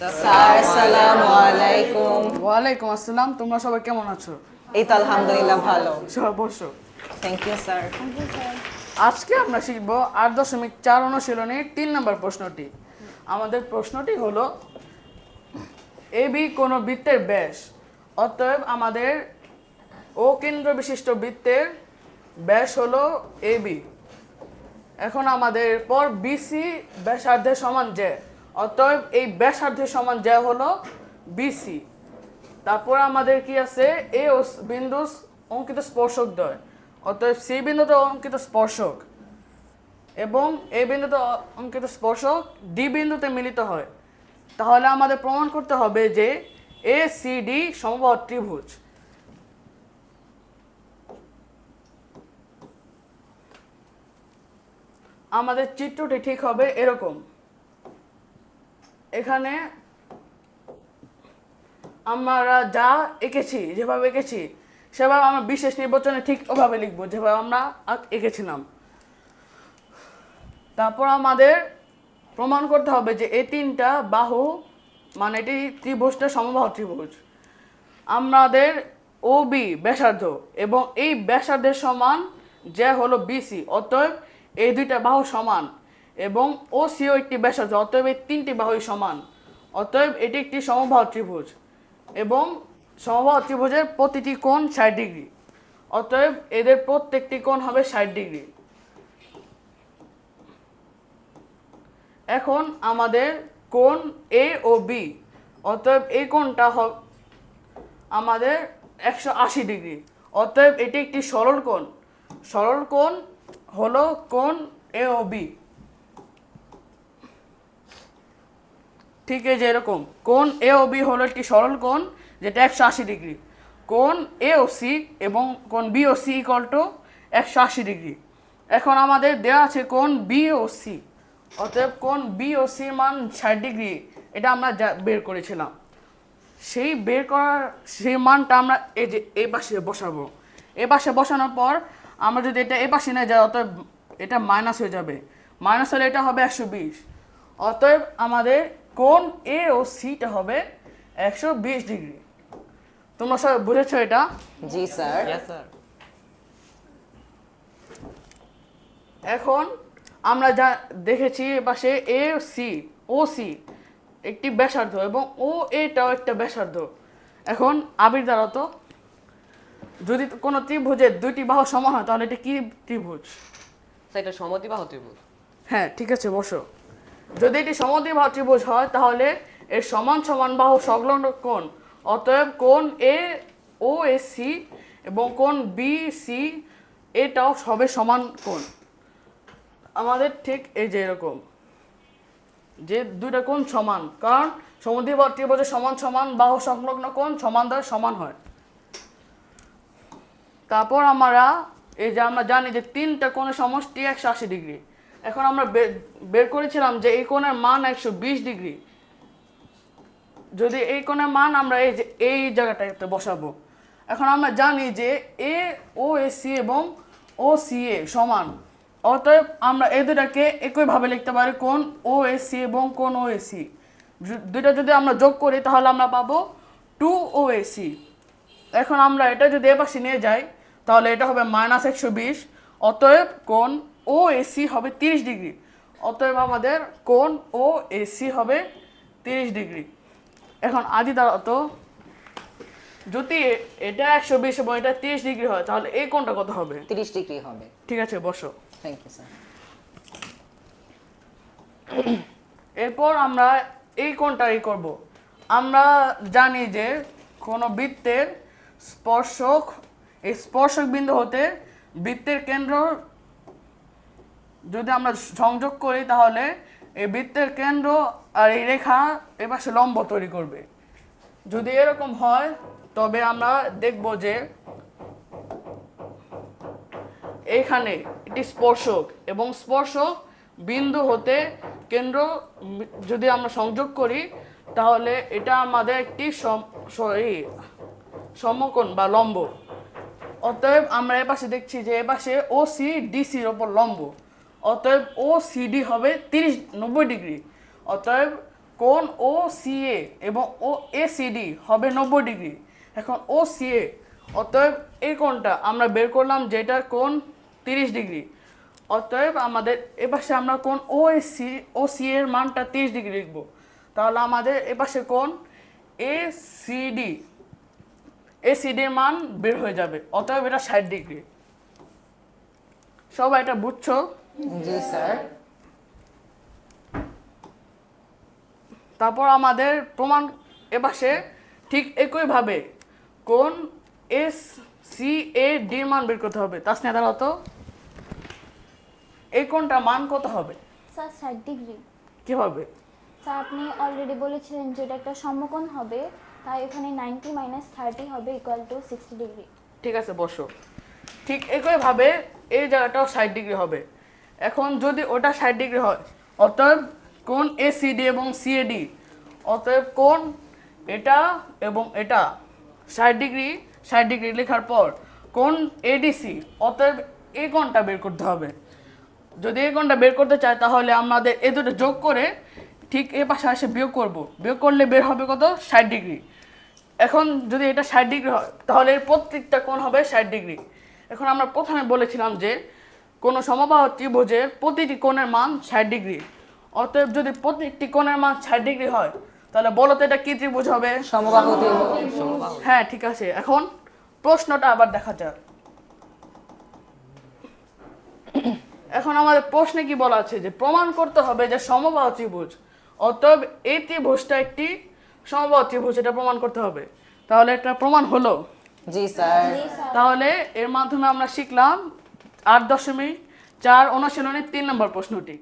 Sir আসসালামু আলাইকুম। ওয়ালাইকুম আসসালাম। তোমরা সবাই কেমন আছো? এই তো আলহামদুলিল্লাহ ভালো। সবাই বসো। Thank you sir. আজকে আমরা শিখব 8.4 অনুশীলনীর 3 নম্বর প্রশ্নটি। আমাদের প্রশ্নটি হলো এবি কোন বৃত্তের ব্যাস, অতএব আমাদের ও কেন্দ্র বিশিষ্ট বৃত্তের ব্যাস হলো এবি। এখন আমাদের পর বিসি ব্যাসার্ধের সমান জে, অতএব এই ব্যাসার্ধের সমান জে হলো বিসি। তারপর আমাদের কি আছে, এ ও বিন্দু অঙ্কিত স্পর্শক দ্বয়, অতএব সি বিন্দুতে অঙ্কিত স্পর্শক এবং এ বিন্দুতে অঙ্কিত স্পর্শক ডি বিন্দুতে মিলিত হয়। তাহলে আমাদের প্রমাণ করতে হবে যে এ সি ডি সমবাহু ত্রিভুজ। আমাদের চিত্রটি ঠিক হবে এরকম। এখানে আমরা যা এঁকেছি, যেভাবে এঁকেছি সেভাবে আমরা বিশেষ নির্বাচনে ঠিক ওভাবে লিখবো যেভাবে আমরা এঁকেছিলাম। তারপর আমাদের প্রমাণ করতে হবে যে এই তিনটা বাহু মানে এটি ত্রিভুজটা সমবাহু ত্রিভুজ। আমাদের ও বি ব্যাসার্ধ এবং এই ব্যাসার্ধের সমান যে হলো বিসি, অতএব এই দুইটা বাহু সমান এবং ও সিও একটি ব্যাসার্ধ, অতএব এই তিনটি বাহুই সমান, অতএব এটি একটি সমবাহু ত্রিভুজ এবং সমবাহু ত্রিভুজের প্রতিটি কোণ 60 ডিগ্রি, অতএব এদের প্রত্যেকটি কোণ হবে 60 ডিগ্রি। এখন আমাদের কোণ এ ও বি, অতএব এই কোণটা আমাদের 180 ডিগ্রি, অতএব এটি একটি সরল কোণ। সরল কোণ হলো কোণ এ ও বি। ঠিক আছে, এরকম কোণ এ ও বি হলো একটি সরল কোণ যেটা 180 ডিগ্রি। কোণ এ ও সি এবং কোণ B O C equal to 180 degree. এখন আমাদের দেওয়া আছে কোণ বি ও সি, অতএব কোণ বি ও সির মান 60 ডিগ্রি, এটা আমরা বের করেছিলাম। সেই মানটা আমরা এই যে এই পাশে বসাবো। এই পাশে বসানোর পর আমরা যদি এটা এই পাশে নিয়ে যাই, অতএব এটা মাইনাস হয়ে যাবে। মাইনাস হলে এটা হবে 120, অতএব আমাদের কোণ এ ও সিটা হবে 120 ডিগ্রি। তোমরা সবাই বুঝেছো এটা? জি স্যার। এখন আমরা যা দেখেছি পাশে এ সি ও সি একটি ব্যাসার্ধ এবং ও এটাও একটা ব্যাসার্ধ। এখন আবির দ্বারা তো যদি কোনো ত্রিভুজের দুইটি বাহু সমান হয় তাহলে এটা কি ত্রিভুজ? স্যার এটা সমদ্বিবাহু ত্রিভুজ। হ্যাঁ ঠিক আছে, বসো। যদি এটি সমদ্বিবাহু ত্রিভুজ হয় তাহলে এর সমান সমান বাহু সংলগ্ন কোণ, অতএব কোণ এ ও এ সি এবং কোণ বি সি এটাও সবে সমান কোণ। আমাদের ঠিক এই যে এরকম যে দুইটা কোণ সমান, কারণ সমদ্বিবাহু ত্রিভুজের সমান সমান বাহু সংলগ্ন কোণ সমান দ্বারা সমান হয়। তারপর আমরা এই যে আমরা জানি যে তিনটা কোণের সমষ্টি 180 ডিগ্রি। এখন আমরা বের করেছিলাম যে এই কোণের মান 120 ডিগ্রি। যদি এই কোণের মান আমরা এই যে এই জায়গাটাতে বসাবো, এখন আমরা জানি যে এ ও এ সি এবং ও সি এ সমান, অতএব আমরা এই দুটাকে একইভাবে লিখতে পারি কোণ ও এ সি এবং কোণ ও এ সি। দুইটা যদি আমরা যোগ করি তাহলে আমরা পাবো 2 ও এ সি। এখন আমরা এটা যদি এপাশে নিয়ে যাই তাহলে এটা হবে -120, অতএব কোণ ও এসি হবে 30 ডিগ্রি, অতএব আমাদের কোণ ও এসি হবে 30 ডিগ্রি। এখন আদি দ্বারা তো যদি এটা 120 এবং এটা 30 ডিগ্রি হয় তাহলে এই কোণটা কত হবে? 30 ডিগ্রি হবে। ঠিক আছে, বসো। Thank you sir. এরপর আমরা এই কোণটা করব। আমরা জানি যে কোনো বৃত্তের স্পর্শক, এই স্পর্শক বিন্দু হতে বৃত্তের কেন্দ্র যদি আমরা সংযোগ করি তাহলে এই বৃত্তের কেন্দ্র আর এই রেখা এ পাশে লম্ব তৈরি করবে। যদি এরকম হয় তবে আমরা দেখব যে এইখানে এটি স্পর্শক এবং স্পর্শক বিন্দু হতে কেন্দ্র যদি আমরা সংযোগ করি তাহলে এটা আমাদের একটি সমকোণ বা লম্ব। অতএব আমরা এপাশে দেখছি যে এপাশে ও সি ডিসির ওপর লম্ব, অতএব ও সিডি হবে 90 ডিগ্রি, অতএব কোণ ও সিএ এবং ও এসিডি হবে 90 ডিগ্রি। এখন ও সিএ অতএব এই কোণটা আমরা বের করলাম যেটা কোণ 30 ডিগ্রি। অতএব আমাদের এপাশে আমরা কোণ ও সি এর মানটা 30 ডিগ্রি লিখব। তাহলে আমাদের এপাশে কোণ এসিডির মান বের হয়ে যাবে। অতএব এটা 60 ডিগ্রি। সবাই এটা বুঝছো? জি স্যার। তারপর আমাদের প্রমাণ এপাশে ঠিক একইভাবে কোণ এস সি এ ডি মান বের করতে হবে। তাসনিয়া দাঁড়াও তো, এই কোণটা মান কত হবে? Sir 60 degree. কিভাবে? স্যার আপনি অলরেডি বলেছিলেন যে এটা একটা সমকোণ হবে, তাই এখানে 90 - 30 হবে ইকুয়াল টু 60 ডিগ্রি। ঠিক আছে, বসো। ঠিক একইভাবে এই জায়গাটাও 60 ডিগ্রি হবে। এখন যদি ওটা 60 ডিগ্রি হয়, অতএব কোণ এসিডি এবং সিএডি, অতএব কোণ এটা এবং এটা 60 ডিগ্রি লেখার পর কোণ এডিসি, অতএব এই কোণটা বের করতে হবে। যদি এই কোণটা বের করতে চাই তাহলে আমাদের এই দুটো যোগ করে ঠিক এই পাশে এসে বিয়োগ করব। বিয়োগ করলে বের হবে কত? 60 ডিগ্রি। এখন যদি এটা 60 ডিগ্রি হয় তাহলে এর প্রত্যেকটা কোণ হবে 60 ডিগ্রি। এখন আমরা প্রথমে বলেছিলাম যে কোনো সমবাহু ত্রিভুজের প্রতিটি কোণের মান 60 ডিগ্রি। অতএব যদি প্রত্যেকটি কোণের মান 60 ডিগ্রি হয় তাহলে বলো তো এটা কি ত্রিভুজ হবে? সমবাহু ত্রিভুজ। হ্যাঁ, ঠিক আছে। এখন প্রশ্নটা আবার দেখা যাক। এখন আমাদের প্রশ্নে কি বলা আছে যে প্রমাণ করতে হবে যে সমবাহু ত্রিভুজ, অতএব এই ত্রিভুজটা একটি সমবাহু ত্রিভুজ, এটা প্রমাণ করতে হবে। তাহলে এটা প্রমাণ হলো। জি স্যার। তাহলে এর মাধ্যমে আমরা শিখলাম 8.4 অনুশীলনের 3 নম্বর প্রশ্নটি।